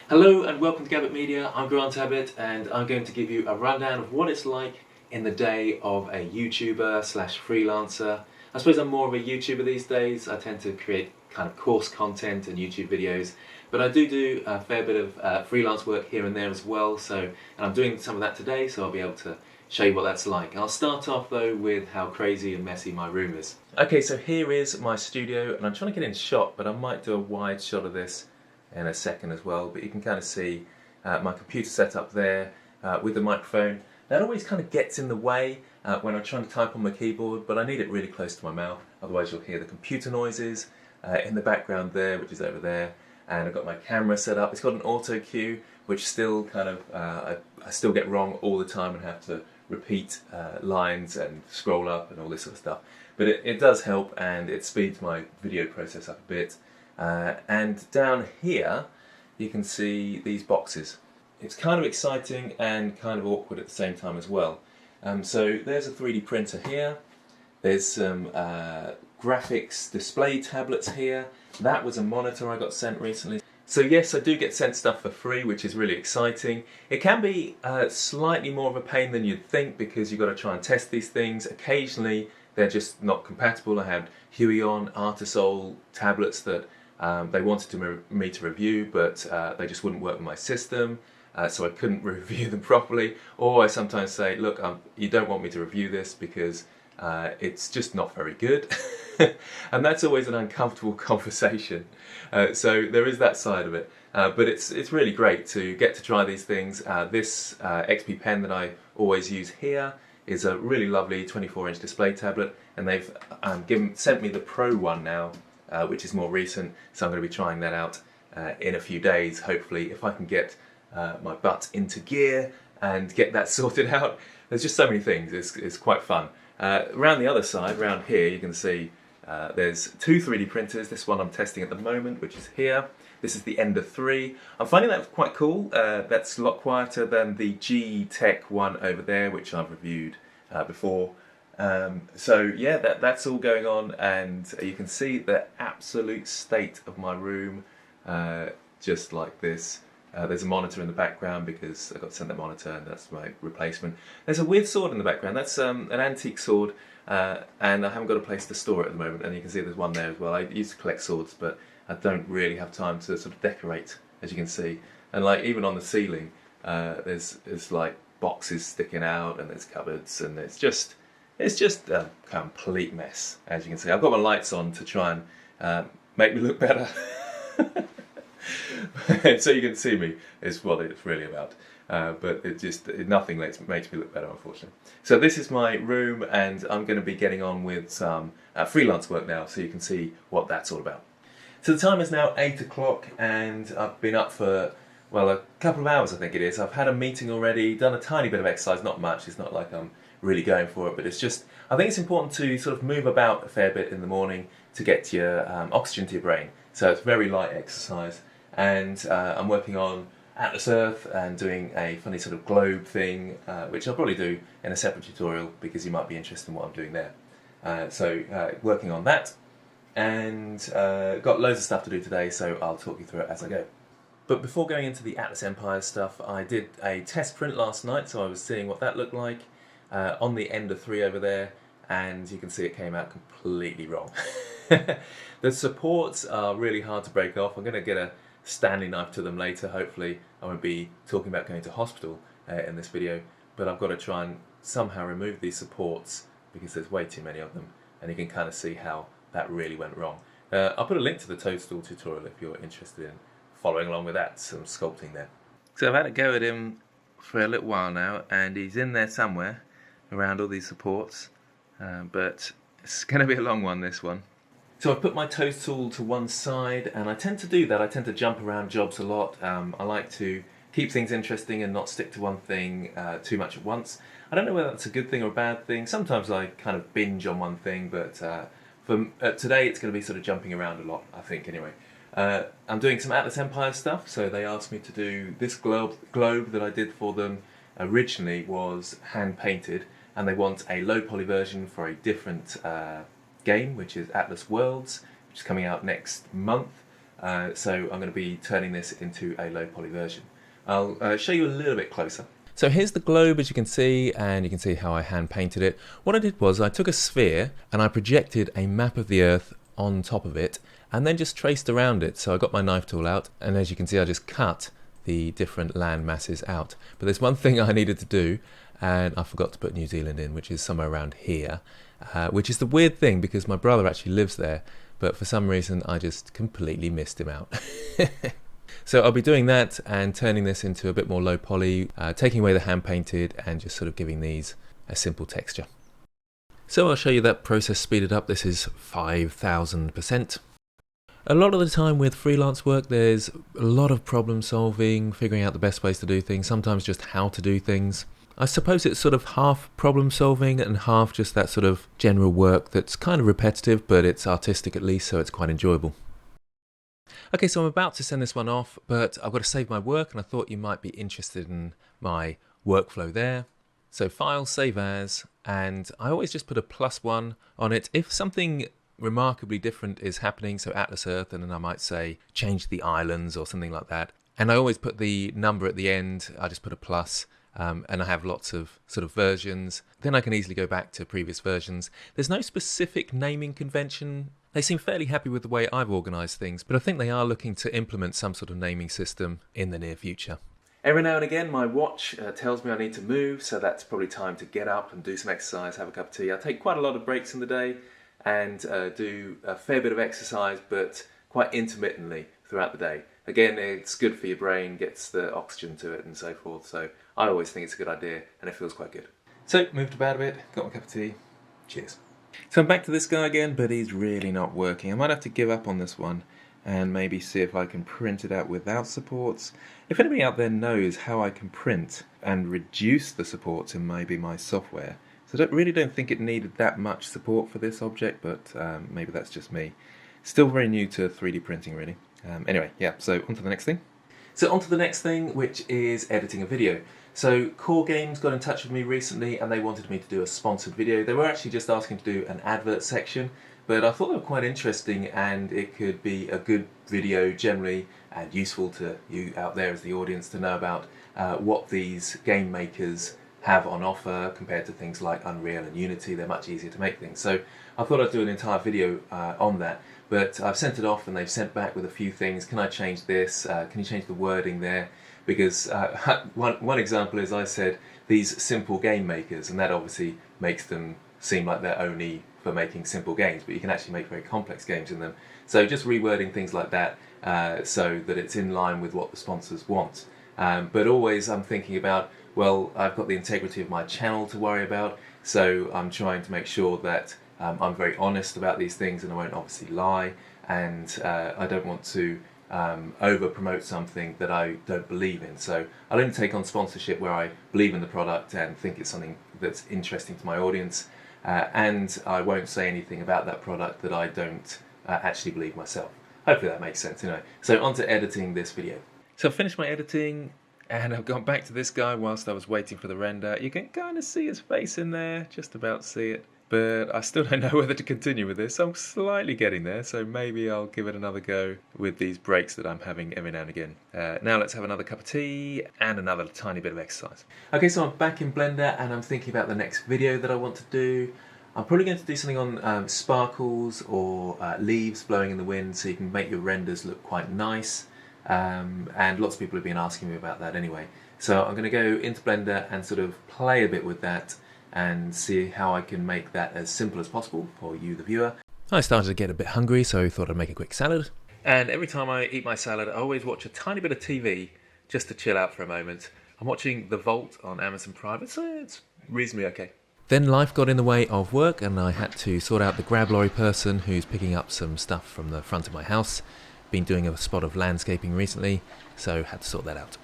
Hello and welcome to Gabbett Media. I'm Grant Abbott and I'm going to give you a rundown of what it's like in the day of a YouTuber slash freelancer. I suppose I'm more of a YouTuber these days. I tend to create kind of course content and YouTube videos, but I do a fair bit of freelance work here and there as well. And I'm doing some of that today, so I'll be able to show you what that's like. I'll start off though with how crazy and messy my room is. Okay, so here is my studio and I'm trying to get in shot, but I might do a wide shot of this in a second as well, but you can kind of see my computer set up there with the microphone. That always kind of gets in the way when I'm trying to type on my keyboard, but I need it really close to my mouth, otherwise you'll hear the computer noises in the background there, which is over there. And I've got my camera set up. It's got an auto cue, which still kind of I still get wrong all the time and have to repeat lines and scroll up and all this sort of stuff. But it does help, and it speeds my video process up a bit. And down here you can see these boxes. It's kind of exciting and kind of awkward at the same time as well. So there's a 3D printer here. There's some graphics display tablets here. That was a monitor I got sent recently. So yes, I do get sent stuff for free, which is really exciting. It can be slightly more of a pain than you'd think because you've got to try and test these things. Occasionally they're just not compatible. I had Huion Artisol tablets that they wanted me to review, but they just wouldn't work with my system, so I couldn't review them properly. Or I sometimes say, look, you don't want me to review this because it's just not very good. And that's always an uncomfortable conversation. So there is that side of it. But it's really great to get to try these things. This XP pen that I always use here is a really lovely 24-inch display tablet, and they've sent me the Pro one now, which is more recent, so I'm going to be trying that out in a few days, hopefully, if I can get my butt into gear and get that sorted out. There's just so many things, it's quite fun. Around the other side, around here, you can see there's two 3D printers. This one I'm testing at the moment, which is here. This is the Ender 3. I'm finding that quite cool. That's a lot quieter than the G-Tech one over there, which I've reviewed before. So yeah, that's all going on, and you can see the absolute state of my room, just like this. There's a monitor in the background because I got sent that monitor, and that's my replacement. There's a weird sword in the background. That's an antique sword, and I haven't got a place to store it at the moment, and you can see there's one there as well. I used to collect swords, but I don't really have time to sort of decorate, as you can see. And like even on the ceiling, there's like boxes sticking out, and there's cupboards, and it's just a complete mess, as you can see. I've got my lights on to try and make me look better. So you can see me is what it's really about. But nothing makes me look better, unfortunately. So this is my room, and I'm going to be getting on with some freelance work now, so you can see what that's all about. So the time is now 8 o'clock, and I've been up for, well, a couple of hours I think it is. I've had a meeting already, done a tiny bit of exercise, not much. It's not like I'm really going for it, but it's just, I think it's important to sort of move about a fair bit in the morning to get your oxygen to your brain. So it's very light exercise, and I'm working on Atlas Earth and doing a funny sort of globe thing, which I'll probably do in a separate tutorial because you might be interested in what I'm doing there. Working on that, and got loads of stuff to do today, so I'll talk you through it as I go. But before going into the Atlas Empire stuff, I did a test print last night, so I was seeing what that looked like on the Ender 3 over there, and you can see it came out completely wrong. The supports are really hard to break off. I'm going to get a Stanley knife to them later. Hopefully I won't be talking about going to hospital in this video, but I've got to try and somehow remove these supports because there's way too many of them, and you can kind of see how that really went wrong. I'll put a link to the toadstool tutorial if you're interested in following along with that, some sculpting there. So I've had a go at him for a little while now, and he's in there somewhere around all these supports, but it's going to be a long one, this one. So I've put my toadstool to one side, and I tend to do that. I tend to jump around jobs a lot. I like to keep things interesting and not stick to one thing too much at once. I don't know whether that's a good thing or a bad thing. Sometimes I kind of binge on one thing, but for today it's going to be sort of jumping around a lot, I think, anyway. I'm doing some Atlas Empire stuff, so they asked me to do this globe that I did for them originally was hand-painted, and they want a low-poly version for a different game, which is Atlas Worlds, which is coming out next month. so I'm going to be turning this into a low poly version. I'll show you a little bit closer. So here's the globe, as you can see, and you can see how I hand painted it. What I did was I took a sphere and I projected a map of the Earth on top of it and then just traced around it. So I got my knife tool out, and as you can see I just cut the different land masses out. But there's one thing I needed to do, and I forgot to put New Zealand in, which is somewhere around here, which is the weird thing because my brother actually lives there, but for some reason I just completely missed him out. So I'll be doing that and turning this into a bit more low poly, taking away the hand painted and just sort of giving these a simple texture. So I'll show you that process speeded up. This is 5000%. A lot of the time with freelance work there's a lot of problem solving, figuring out the best ways to do things, sometimes just how to do things. I suppose it's sort of half problem solving and half just that sort of general work that's kind of repetitive, but it's artistic at least, so it's quite enjoyable. Okay, so I'm about to send this one off, but I've got to save my work, and I thought you might be interested in my workflow there. So File, Save As, and I always just put a +1 on it. If something remarkably different is happening, so Atlas Earth, and then I might say change the islands or something like that. And I always put the number at the end, I just put a plus, and I have lots of sort of versions. Then I can easily go back to previous versions. There's no specific naming convention. They seem fairly happy with the way I've organised things, but I think they are looking to implement some sort of naming system in the near future. Every now and again my watch tells me I need to move, so that's probably time to get up and do some exercise, have a cup of tea. I take quite a lot of breaks in the day and do a fair bit of exercise, but quite intermittently throughout the day. Again, it's good for your brain, gets the oxygen to it and so forth, so I always think it's a good idea and it feels quite good. So, moved about a bit, got my cup of tea, cheers. So I'm back to this guy again, but he's really not working. I might have to give up on this one and maybe see if I can print it out without supports. If anybody out there knows how I can print and reduce the supports in maybe my software, so I really don't think it needed that much support for this object, but maybe that's just me. Still very new to 3D printing really. Anyway, yeah, so on to the next thing. So on to the next thing, which is editing a video. So Core Games got in touch with me recently and they wanted me to do a sponsored video. They were actually just asking to do an advert section, but I thought they were quite interesting and it could be a good video generally and useful to you out there as the audience to know about what these game makers have on offer compared to things like Unreal and Unity. They're much easier to make things. So I thought I'd do an entire video on that, but I've sent it off and they've sent back with a few things. Can I change this? Can you change the wording there? Because one example is I said these simple game makers, and that obviously makes them seem like they're only for making simple games, but you can actually make very complex games in them. So just rewording things like that so that it's in line with what the sponsors want. But always I'm thinking about, well, I've got the integrity of my channel to worry about, so I'm trying to make sure that I'm very honest about these things and I won't obviously lie, and I don't want to over promote something that I don't believe in. So I'll only take on sponsorship where I believe in the product and think it's something that's interesting to my audience, and I won't say anything about that product that I don't actually believe myself. Hopefully that makes sense anyway. So on to editing this video. So I've finished my editing and I've gone back to this guy whilst I was waiting for the render. You can kind of see his face in there, just about see it. But I still don't know whether to continue with this. I'm slightly getting there, so maybe I'll give it another go with these breaks that I'm having every now and again. Now let's have another cup of tea and another tiny bit of exercise. Okay, so I'm back in Blender and I'm thinking about the next video that I want to do. I'm probably going to do something on sparkles or leaves blowing in the wind, so you can make your renders look quite nice. And lots of people have been asking me about that anyway. So I'm going to go into Blender and sort of play a bit with that and see how I can make that as simple as possible for you, the viewer. I started to get a bit hungry, so I thought I'd make a quick salad. And every time I eat my salad, I always watch a tiny bit of TV just to chill out for a moment. I'm watching The Vault on Amazon Prime, so it's reasonably okay. Then life got in the way of work and I had to sort out the grab lorry person who's picking up some stuff from the front of my house. Been doing a spot of landscaping recently, so had to sort that out.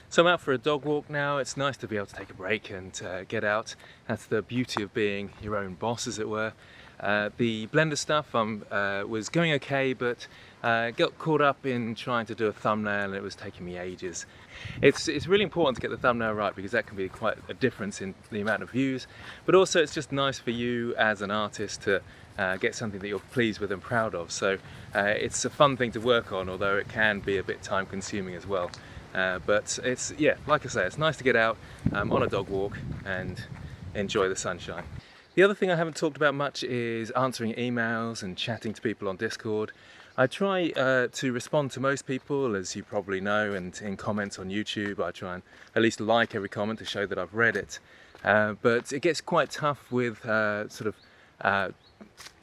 So I'm out for a dog walk now. It's nice to be able to take a break and get out. That's the beauty of being your own boss, as it were. The Blender stuff was going okay, but got caught up in trying to do a thumbnail and it was taking me ages. It's really important to get the thumbnail right because that can be quite a difference in the amount of views, but also it's just nice for you as an artist to get something that you're pleased with and proud of. So it's a fun thing to work on, although it can be a bit time consuming as well. But it's, yeah, like I say, it's nice to get out on a dog walk and enjoy the sunshine. The other thing I haven't talked about much is answering emails and chatting to people on Discord. I try to respond to most people, as you probably know, and in comments on YouTube I try and at least like every comment to show that I've read it. But it gets quite tough with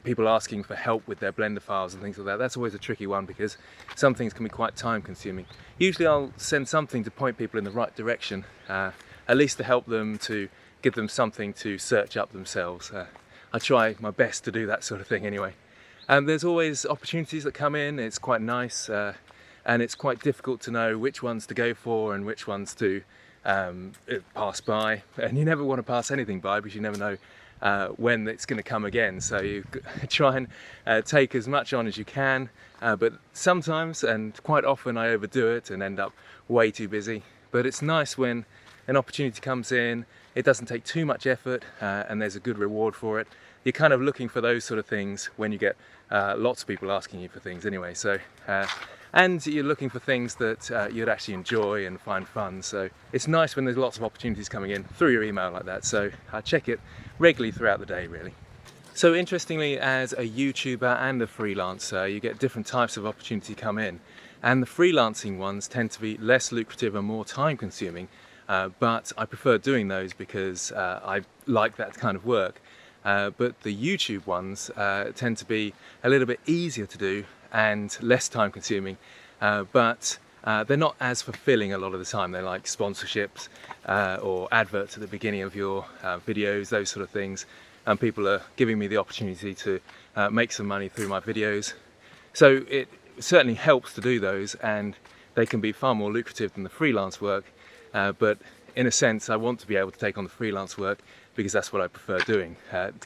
people asking for help with their Blender files and things like that. That's always a tricky one because some things can be quite time consuming. Usually I'll send something to point people in the right direction, at least to help them, to give them something to search up themselves. I try my best to do that sort of thing anyway. There's always opportunities that come in, it's quite nice, and it's quite difficult to know which ones to go for and which ones to pass by. And you never want to pass anything by because you never know when it's going to come again. So you try and take as much on as you can, but sometimes and quite often I overdo it and end up way too busy. But it's nice when an opportunity comes in, it doesn't take too much effort and there's a good reward for it. You're kind of looking for those sort of things when you get lots of people asking you for things anyway. So, and you're looking for things that you'd actually enjoy and find fun. So it's nice when there's lots of opportunities coming in through your email like that. So I check it regularly throughout the day, really. So interestingly, as a YouTuber and a freelancer, you get different types of opportunity come in. And the freelancing ones tend to be less lucrative and more time consuming. But I prefer doing those because I like that kind of work. But the YouTube ones tend to be a little bit easier to do and less time consuming, but they're not as fulfilling a lot of the time. They're like sponsorships or adverts at the beginning of your videos, those sort of things, and people are giving me the opportunity to make some money through my videos. So it certainly helps to do those, and they can be far more lucrative than the freelance work, but in a sense I want to be able to take on the freelance work because that's what I prefer doing.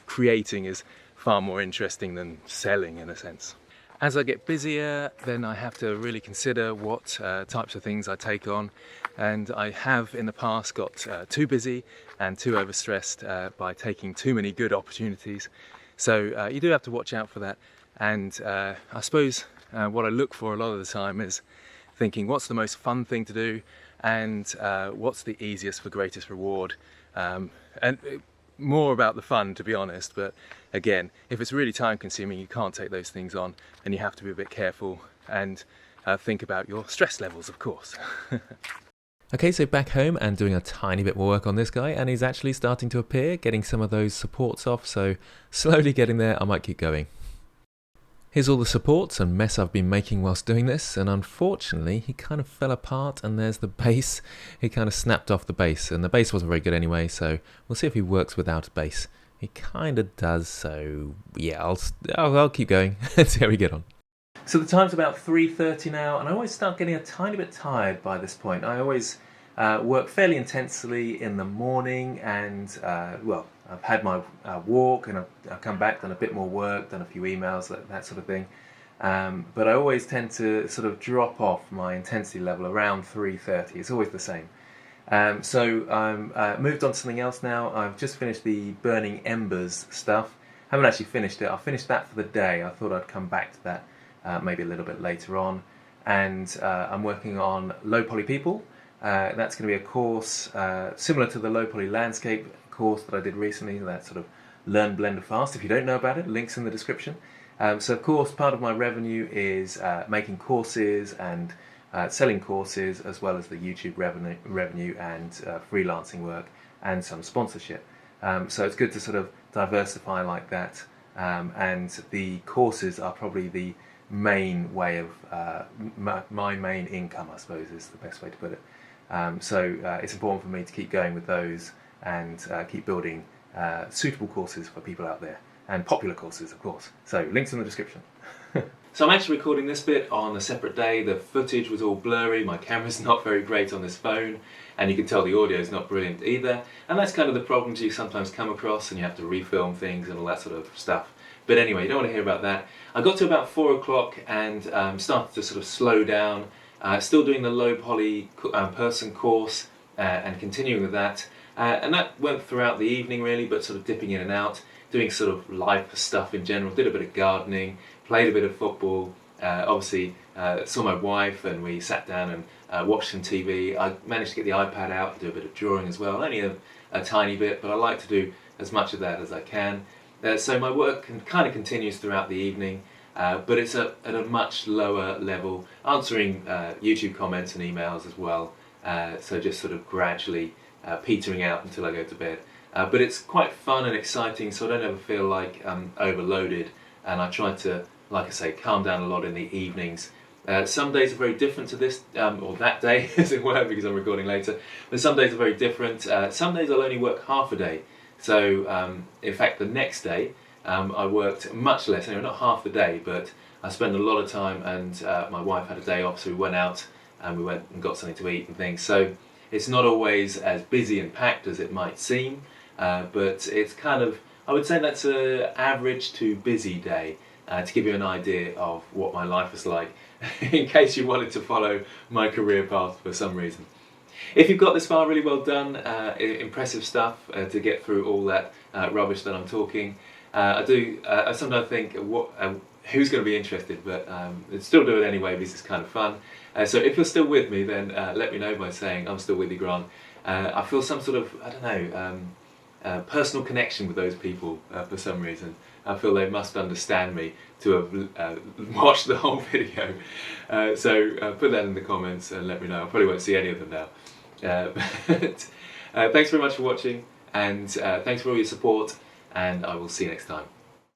Creating is far more interesting than selling in a sense. As I get busier, then I have to really consider what types of things I take on, and I have in the past got too busy and too overstressed by taking too many good opportunities. So you do have to watch out for that, and I suppose what I look for a lot of the time is thinking what's the most fun thing to do and what's the easiest for greatest reward. And more about the fun, to be honest, but again, if it's really time consuming you can't take those things on, and you have to be a bit careful and think about your stress levels, of course. Okay, so back home and doing a tiny bit more work on this guy, and he's actually starting to appear, getting some of those supports off, so slowly getting there. I might keep going. Here's all the supports and mess I've been making whilst doing this, and unfortunately he kind of fell apart, and there's the base. He kind of snapped off the base, and the base wasn't very good anyway, so we'll see if he works without a base. He kind of does, so yeah, I'll keep going and see how we get on. So the time's about 3:30 now, and I always start getting a tiny bit tired by this point. I always work fairly intensely in the morning, and well, I've had my walk, and I've come back, done a bit more work, done a few emails, that sort of thing. But I always tend to sort of drop off my intensity level around 3:30. It's always the same. So I'm moved on to something else now. I've just finished the Burning Embers stuff. Haven't actually finished it. I finished that for the day. I thought I'd come back to that maybe a little bit later on. And I'm working on Low Poly People. That's going to be a course similar to the Low Poly Landscape course that I did recently, that sort of Learn Blender Fast. If you don't know about it, links in the description. So of course part of my revenue is making courses and selling courses, as well as the YouTube revenue and freelancing work and some sponsorship. So it's good to sort of diversify like that, and the courses are probably the main way of my main income, I suppose is the best way to put it. So it's important for me to keep going with those and keep building suitable courses for people out there, and popular courses, of course. So links in the description. So I'm actually recording this bit on a separate day. The footage was all blurry, my camera's not very great on this phone, and you can tell the audio is not brilliant either. And that's kind of the problems you sometimes come across, and you have to refilm things and all that sort of stuff. But anyway, you don't want to hear about that. I got to about 4 o'clock and started to sort of slow down. Still doing the low poly person course and continuing with that. And that went throughout the evening really, but sort of dipping in and out, doing sort of life stuff in general. Did a bit of gardening, played a bit of football, obviously saw my wife and we sat down and watched some TV. I managed to get the iPad out and do a bit of drawing as well, only a tiny bit, but I like to do as much of that as I can. So my work kind of continues throughout the evening, but it's at a much lower level, answering YouTube comments and emails as well, so just sort of gradually petering out until I go to bed. But it's quite fun and exciting, so I don't ever feel like I'm overloaded, and I try to, like I say, calm down a lot in the evenings. Some days are very different to this, or that day as it were, because I'm recording later, but some days are very different. Some days I'll only work half a day. So in fact the next day I worked much less, anyway, not half the day, but I spent a lot of time, and my wife had a day off, so we went out and we went and got something to eat and things. So it's not always as busy and packed as it might seem, but it's kind of, I would say that's an average to busy day, to give you an idea of what my life is like, in case you wanted to follow my career path for some reason. If you've got this far, really well done. Impressive stuff to get through all that rubbish that I'm talking. I sometimes think, who's going to be interested, but still do it anyway because it's kind of fun. So if you're still with me, then let me know by saying I'm still with you, Grant. I feel some sort of, I don't know, personal connection with those people for some reason. I feel they must understand me to have watched the whole video. So put that in the comments and let me know. I probably won't see any of them now. But thanks very much for watching, and thanks for all your support, and I will see you next time.